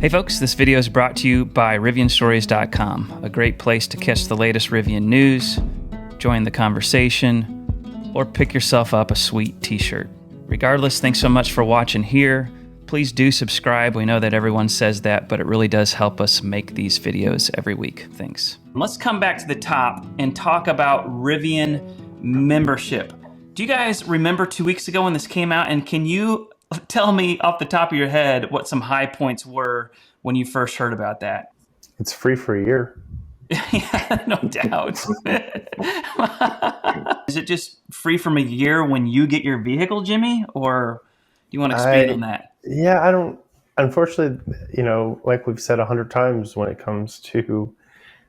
Hey folks, this video is brought to you by RivianStories.com, a great place to catch the latest Rivian news, join the conversation, or pick yourself up a sweet t-shirt. Regardless, thanks so much for watching here. Please do subscribe. We know that everyone says that, but it really does help us make these videos every week. Thanks. Let's come back to the top and talk about Rivian membership. Do you guys remember 2 weeks ago when this came out? And can you tell me off the top of your head what some high points were when you first heard about that? It's free for a year. Yeah, no doubt. Is it just free from a year when you get your vehicle, Jimmy? Or do you want to expand on that? Yeah, I don't. Unfortunately, like we've said 100 times when it comes to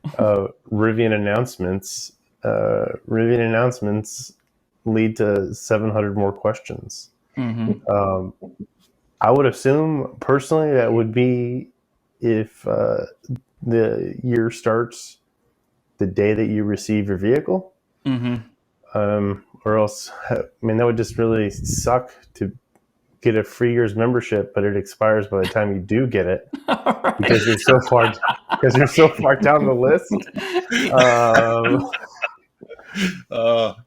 Rivian announcements lead to 700 more questions. Mm-hmm. I would assume personally that would be if the year starts the day that you receive your vehicle. Mm-hmm. Or else, that would just really suck to get a free year's membership, but it expires by the time you do get it. Right. because you're so far down the list.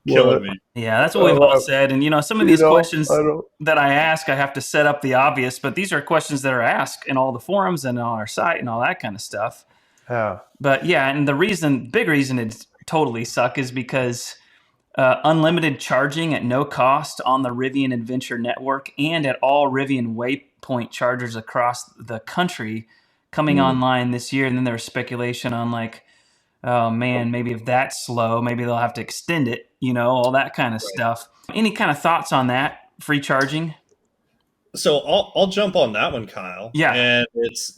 Killing me. Yeah, that's what we've all said. And some of these questions that I ask, I have to set up the obvious, but these are questions that are asked in all the forums and on our site and all that kind of stuff. Yeah. But yeah, and the big reason it's totally suck is because unlimited charging at no cost on the Rivian Adventure Network and at all Rivian Waypoint chargers across the country coming online this year. And then there was speculation on oh man, maybe if that's slow, maybe they'll have to extend it, all that kind of stuff. Any kind of thoughts on that, free charging? So I'll jump on that one, Kyle. Yeah. And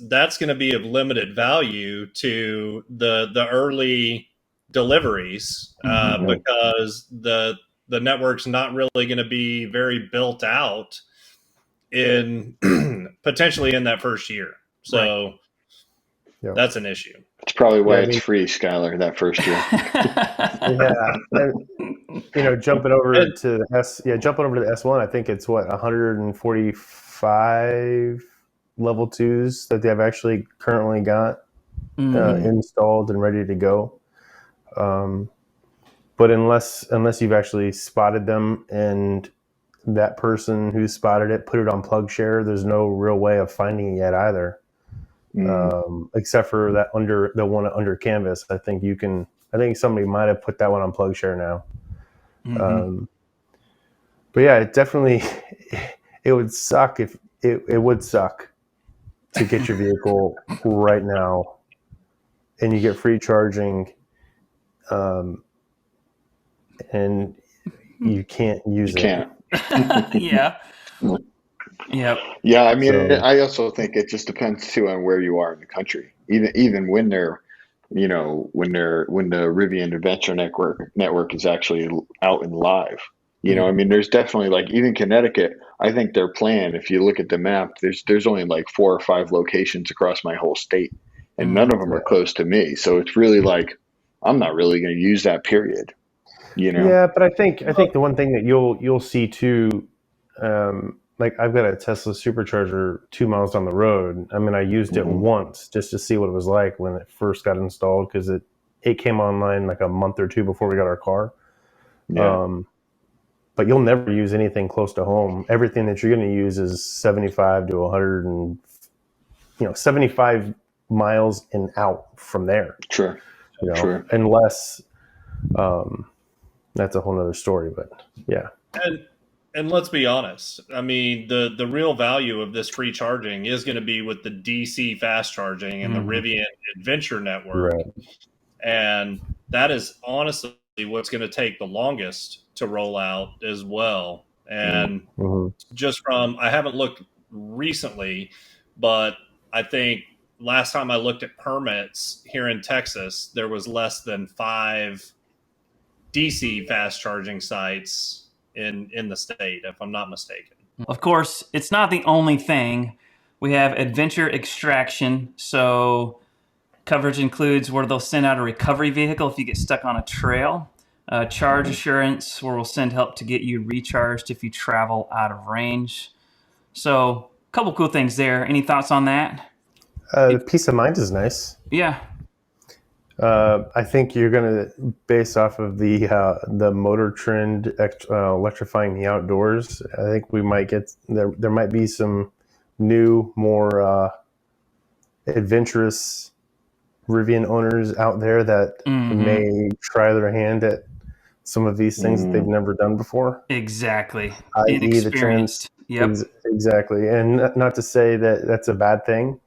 that's going to be of limited value to the early deliveries because the network's not really going to be very built out in potentially in that first year. So that's an issue. It's probably why it's free, Skylar, that first year. Yeah. Jumping over to the S1, I think it's 145 level 2s that they've actually currently got installed and ready to go. But unless you've actually spotted them and that person who spotted it put it on PlugShare, there's no real way of finding it yet either. Except for the one under Canvas. I think somebody might have put that one on PlugShare now. But yeah, it would suck if it would suck to get your vehicle right now and you get free charging and you can't use it. Yeah. Yep. Yeah, I also think it just depends too on where you are in the country. Even when the Rivian Adventure Network is actually out and live. There's definitely even Connecticut. I think their plan, if you look at the map, there's only 4 or 5 locations across my whole state, and none of them are close to me. So it's really I'm not really going to use that period. Yeah, but I think the one thing that you'll see too. I've got a Tesla supercharger 2 miles down the road. I used it once just to see what it was like when it first got installed because it came online a month or two before we got our car. Yeah. But you'll never use anything close to home. Everything that you're going to use is 75 to 100 and 75 miles and out from there. Sure. Sure. Unless that's a whole nother story, but yeah. And let's be honest. The real value of this free charging is going to be with the DC fast charging and the Rivian Adventure Network. Right. And that is honestly what's going to take the longest to roll out as well. And I haven't looked recently, but I think last time I looked at permits here in Texas, there was less than 5 DC fast charging sites in the state, if I'm not mistaken. Of course, it's not the only thing. We have adventure extraction. So coverage includes where they'll send out a recovery vehicle if you get stuck on a trail. Charge assurance, where we'll send help to get you recharged if you travel out of range. So a couple cool things there. Any thoughts on that? Peace of mind is nice. Yeah. I think you're going to, based off of the motor trend, electrifying the outdoors. I think we might get there. There might be some new, more adventurous Rivian owners out there that may try their hand at some of these things that they've never done before. Exactly. I.e. the Inexperienced. Yep. Exactly. And not to say that that's a bad thing,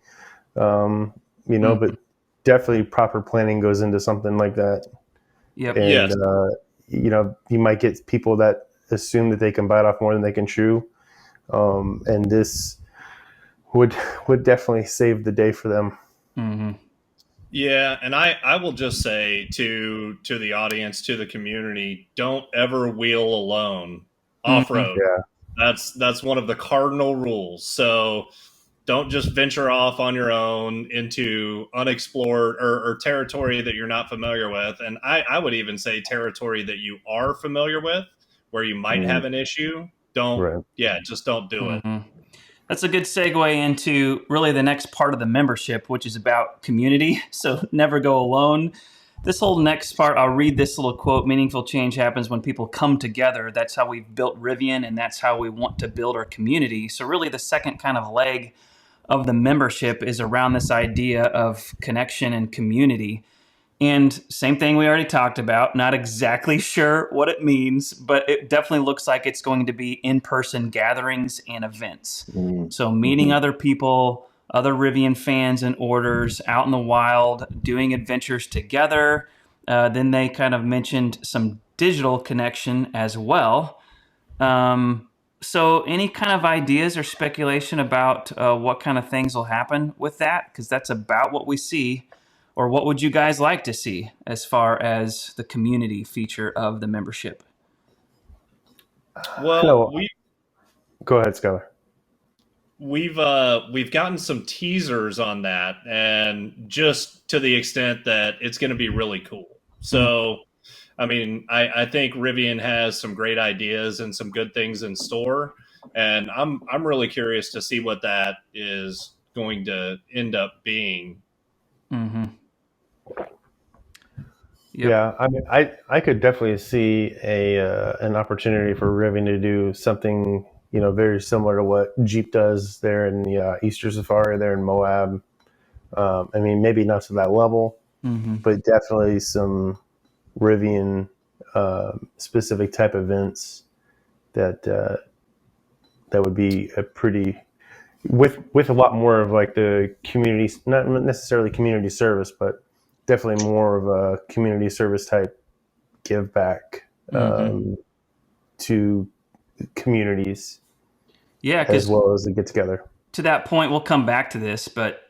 but definitely proper planning goes into something like that. Yep. And, Yes. You might get people that assume that they can bite off more than they can chew. And this would definitely save the day for them. Mm-hmm. Yeah, and I will just say to the audience, to the community, don't ever wheel alone off road. Yeah. That's one of the cardinal rules. So don't just venture off on your own into unexplored or territory that you're not familiar with. And I would even say territory that you are familiar with, where you might have an issue. Just don't do it. That's a good segue into really the next part of the membership, which is about community. So never go alone. This whole next part, I'll read this little quote: meaningful change happens when people come together. That's how we've built Rivian, and that's how we want to build our community. So really the second kind of leg of the membership is around this idea of connection and community. And same thing we already talked about, not exactly sure what it means, but it definitely looks like it's going to be in-person gatherings and events. So meeting other people, other Rivian fans and orders out in the wild, doing adventures together. Then they kind of mentioned some digital connection as well. So any kind of ideas or speculation about what kind of things will happen with that? Because that's about what we see. Or what would you guys like to see as far as the community feature of the membership? Well, go ahead, Skylar. We've gotten some teasers on that, and just to the extent that it's going to be really cool. So, I mean, I think Rivian has some great ideas and some good things in store, and I'm really curious to see what that is going to end up being. Mm-hmm. Yep. Yeah, I mean, I could definitely see an opportunity for Rivian to do something, very similar to what Jeep does there in the Easter Safari there in Moab. I mean, maybe not to that level, but definitely some Rivian specific type events that would be a pretty with a lot more of like the community, not necessarily community service, but definitely more of a community service type give back to communities. Yeah, as well as the get together. To that point, we'll come back to this, but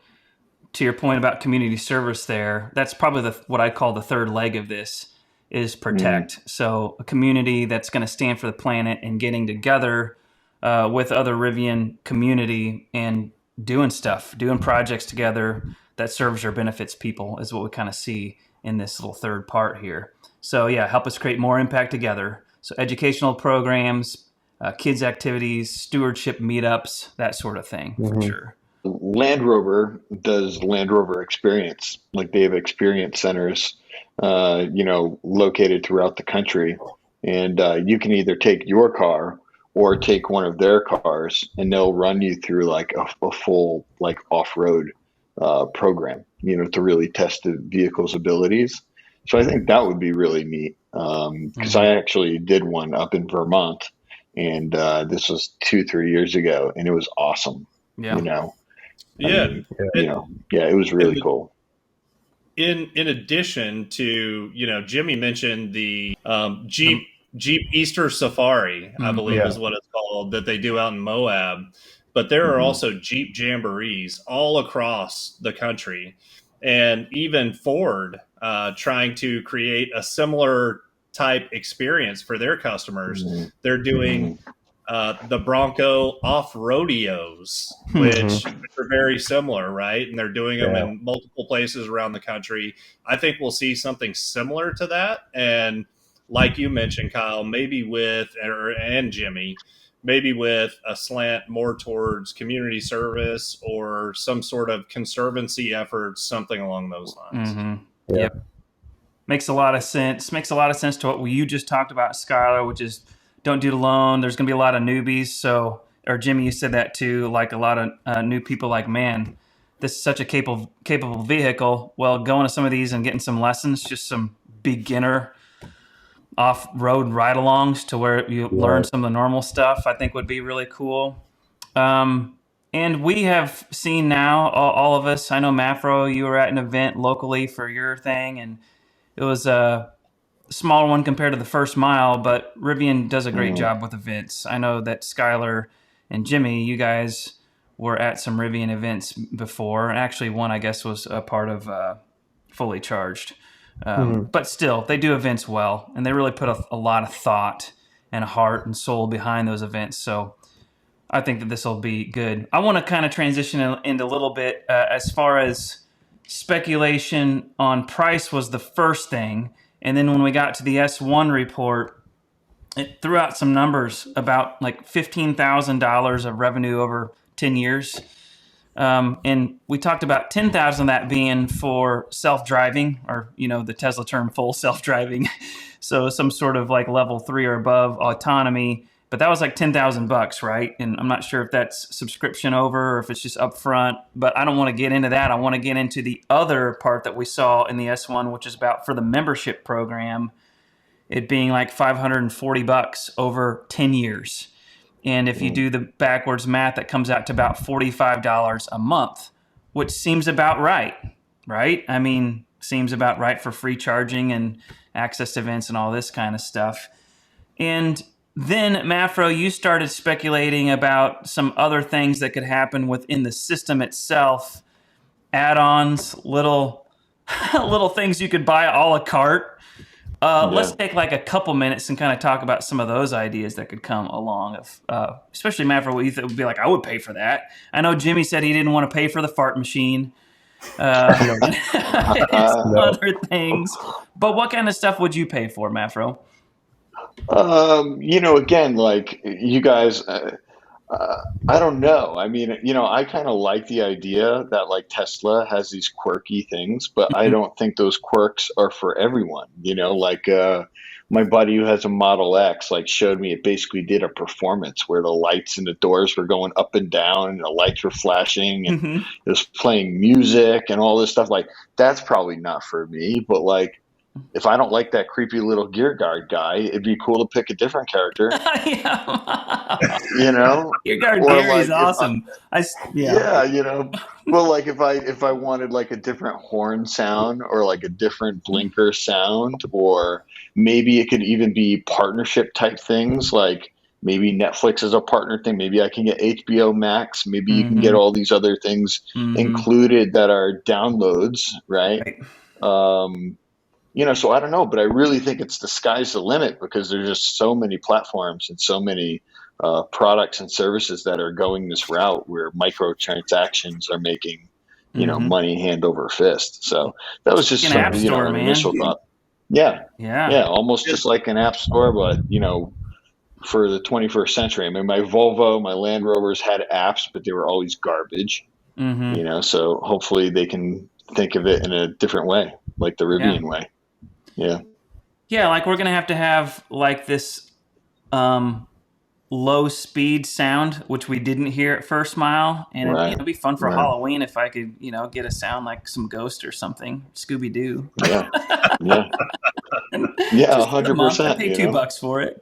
to your point about community service there, that's probably what I call the third leg of this is protect. So a community that's going to stand for the planet and getting together with other Rivian community and doing stuff, doing projects together that serves or benefits people is what we kind of see in this little third part here. So yeah, help us create more impact together. So educational programs, kids activities, stewardship meetups, that sort of thing for sure. Land Rover does Land Rover Experience. Like they have experience centers, located throughout the country. And you can either take your car or take one of their cars, and they'll run you through like a full like off-road program, to really test the vehicle's abilities. So I think that would be really neat. Because I actually did one up in Vermont, and this was 2-3 years ago, and it was awesome. Yeah. It was really cool. In addition to, Jimmy mentioned the Jeep Easter Safari, I believe is what it's called, that they do out in Moab. But there are also Jeep Jamborees all across the country. And even Ford trying to create a similar type experience for their customers. They're doing the Bronco off-rodeos, which are very similar, right? And they're doing them in multiple places around the country. I think we'll see something similar to that. And like you mentioned, Kyle, maybe and Jimmy, maybe with a slant more towards community service or some sort of conservancy efforts, something along those lines. Mm-hmm. Yep. Makes a lot of sense. Makes a lot of sense to what you just talked about, Skylar, which is don't do it alone. There's going to be a lot of newbies. So, or Jimmy, you said that too, like a lot of new people like, man, this is such a capable vehicle. Well, going to some of these and getting some lessons, just some beginner off-road ride-alongs to where you learn some of the normal stuff, I think would be really cool. And we have seen now, all of us, I know Mafro, you were at an event locally for your thing, and it was a small one compared to the first mile, but Rivian does a great job with events. I know that Skylar and Jimmy, you guys were at some Rivian events before. Actually, one, I guess, was a part of Fully Charged. But still, they do events well, and they really put a lot of thought and heart and soul behind those events. So I think that this will be good. I want to kind of transition into a little bit as far as speculation on price was the first thing. And then when we got to the S1 report, it threw out some numbers about like $15,000 of revenue over 10 years. And we talked about 10,000 of that being for self-driving, or, the Tesla term full self-driving. So some sort of like level 3 or above autonomy, but that was like $10,000, right? And I'm not sure if that's subscription over or if it's just upfront, but I don't want to get into that. I want to get into the other part that we saw in the S1, which is about for the membership program, it being like $540 over 10 years. And if you do the backwards math, that comes out to about $45 a month, which seems about right? I mean, seems about right for free charging and access to events and all this kind of stuff. And then, Mafro, you started speculating about some other things that could happen within the system itself, add-ons, little things you could buy a la carte. Let's take like a couple minutes and kind of talk about some of those ideas that could come along. Especially Matt, for what you would be like, I would pay for that. I know Jimmy said he didn't want to pay for the fart machine. Other things. But what kind of stuff would you pay for, Mafro? Again, like you guys, I don't know. I mean, I kind of like the idea that like Tesla has these quirky things, but I don't think those quirks are for everyone. My buddy who has a Model X like showed me it basically did a performance where the lights and the doors were going up and down and the lights were flashing and it was playing music and all this stuff. Like that's probably not for me, but like if I don't like that creepy little gear guard guy, it'd be cool to pick a different character. Gear guard Gary is awesome. Well, like if I wanted like a different horn sound or like a different blinker sound, or maybe it could even be partnership type things. Like maybe Netflix is a partner thing. Maybe I can get HBO Max. Maybe you can get all these other things included that are downloads, right? So I don't know, but I really think it's the sky's the limit because there's just so many platforms and so many products and services that are going this route where microtransactions are making, money hand over fist. So that was just an app store, an initial thought. Yeah. Almost just like an app store, but for the 21st century. I mean, my Volvo, my Land Rovers had apps, but they were always garbage. So hopefully they can think of it in a different way, like the Rivian way. Yeah, like we're going to have like this low speed sound, which we didn't hear at First Mile. And it'd be fun for Halloween if I could, get a sound like some ghost or something. Scooby-Doo. Yeah. 100%. I paid $2 for it.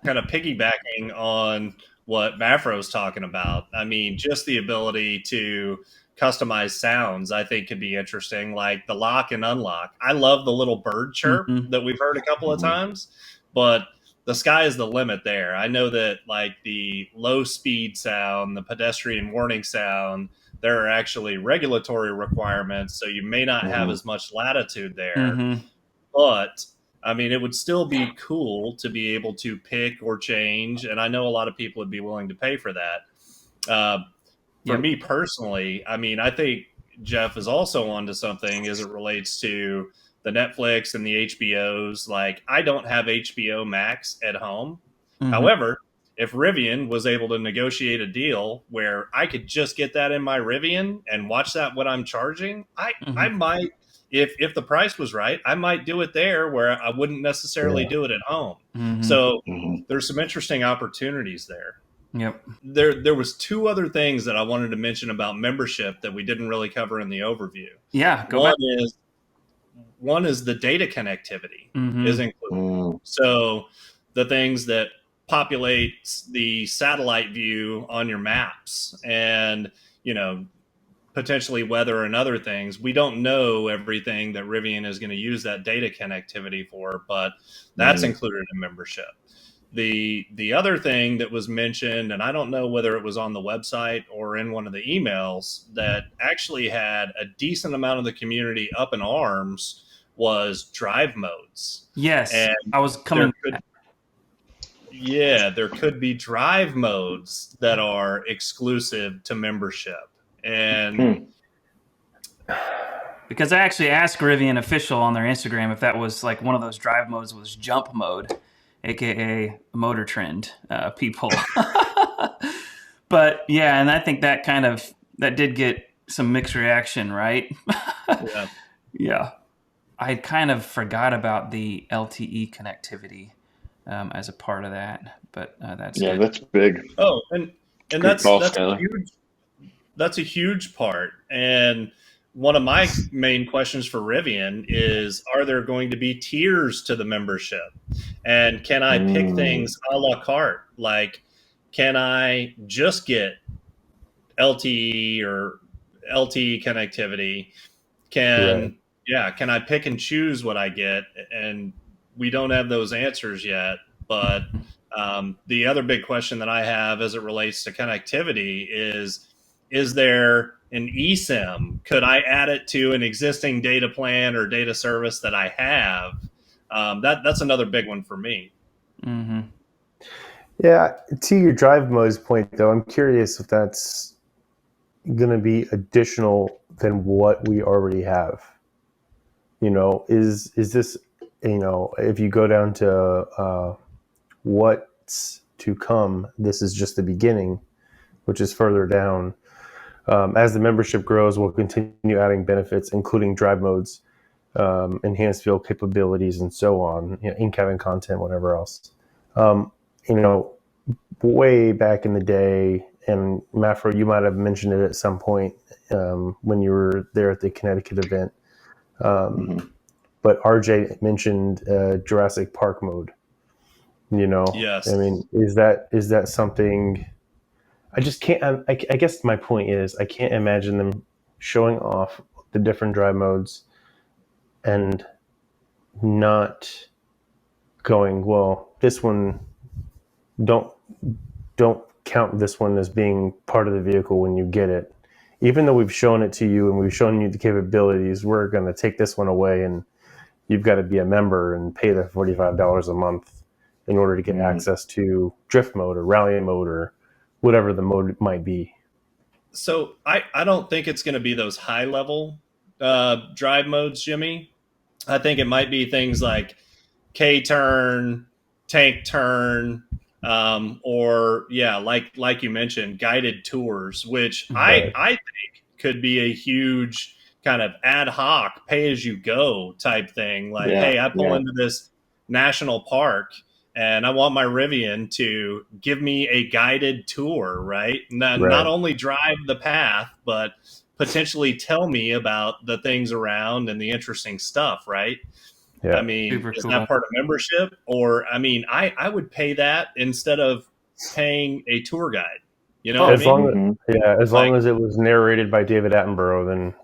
Kind of piggybacking on what Mafro's talking about. I mean, just the ability to customize sounds, I think could be interesting, like the lock and unlock. I love the little bird chirp that we've heard a couple of times, but the sky is the limit there. I know that like the low speed sound, the pedestrian warning sound, there are actually regulatory requirements, so you may not have as much latitude there. But I mean, it would still be cool to be able to pick or change, and I know a lot of people would be willing to pay for that. For me personally, I mean, I think Jeff is also onto something as it relates to the Netflix and the HBOs. Like, I don't have HBO Max at home. However, if Rivian was able to negotiate a deal where I could just get that in my Rivian and watch that when I'm charging, I might, if the price was right, I might do it there where I wouldn't necessarily do it at home. So there's some interesting opportunities there. Yep. There was two other things that I wanted to mention about membership that we didn't really cover in the overview. Yeah, go back. One is the data connectivity is included. So the things that populate the satellite view on your maps and, potentially weather and other things. We don't know everything that Rivian is going to use that data connectivity for, but that's included in membership. The other thing that was mentioned, and I don't know whether it was on the website or in one of the emails, that actually had a decent amount of the community up in arms was drive modes. Yes, and I was coming. There could be drive modes that are exclusive to membership. And because I actually asked Rivian official on their Instagram if that was like one of those drive modes was jump mode, aka Motor Trend people. But yeah, and I think that that did get some mixed reaction, right? Yeah. I kind of forgot about the LTE connectivity as a part of that, but that's good. That's big. Oh, and that's a huge part. And one of my main questions for Rivian is, are there going to be tiers to the membership? And can I pick things a la carte? Like, can I just get LTE or LTE connectivity? Can I pick and choose what I get? And we don't have those answers yet. But the other big question that I have as it relates to connectivity is there an eSIM? Could I add it to an existing data plan or data service that I have? That's another big one for me. Yeah, to your drive modes point, though, I'm curious if that's going to be additional than what we already have. Is this, if you go down to what's to come, this is just the beginning, which is further down. As the membership grows, we'll continue adding benefits, including drive modes, enhanced field capabilities, and so on, in-cabin content, whatever else. Way back in the day, and Mafro, you might have mentioned it at some point when you were there at the Connecticut event. But RJ mentioned Jurassic Park mode. Yes. I mean, is that something? I just can't. I guess my point is, I can't imagine them showing off the different drive modes and not going, well, this one, don't count this one as being part of the vehicle when you get it. Even though we've shown it to you and we've shown you the capabilities, we're going to take this one away, and you've got to be a member and pay the $45 a month in order to get access to drift mode or rally mode or whatever the mode might be. So I don't think it's going to be those high level drive modes, Jimmy. I think it might be things like K-turn, tank turn, or like you mentioned, guided tours, which I think could be a huge kind of ad hoc, pay as you go type thing. Like, hey, I pull into this national park and I want my Rivian to give me a guided tour, right? Not only drive the path, but potentially tell me about the things around and the interesting stuff, right? Yeah. I mean, is that part of membership? Or, I mean, I would pay that instead of paying a tour guide. You know, as long as it was narrated by David Attenborough, then.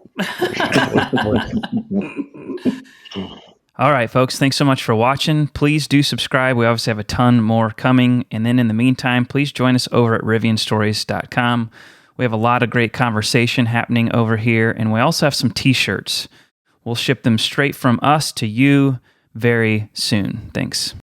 All right, folks, thanks so much for watching. Please do subscribe. We obviously have a ton more coming. And then in the meantime, please join us over at rivianstories.com. We have a lot of great conversation happening over here, and we also have some t-shirts. We'll ship them straight from us to you very soon. Thanks.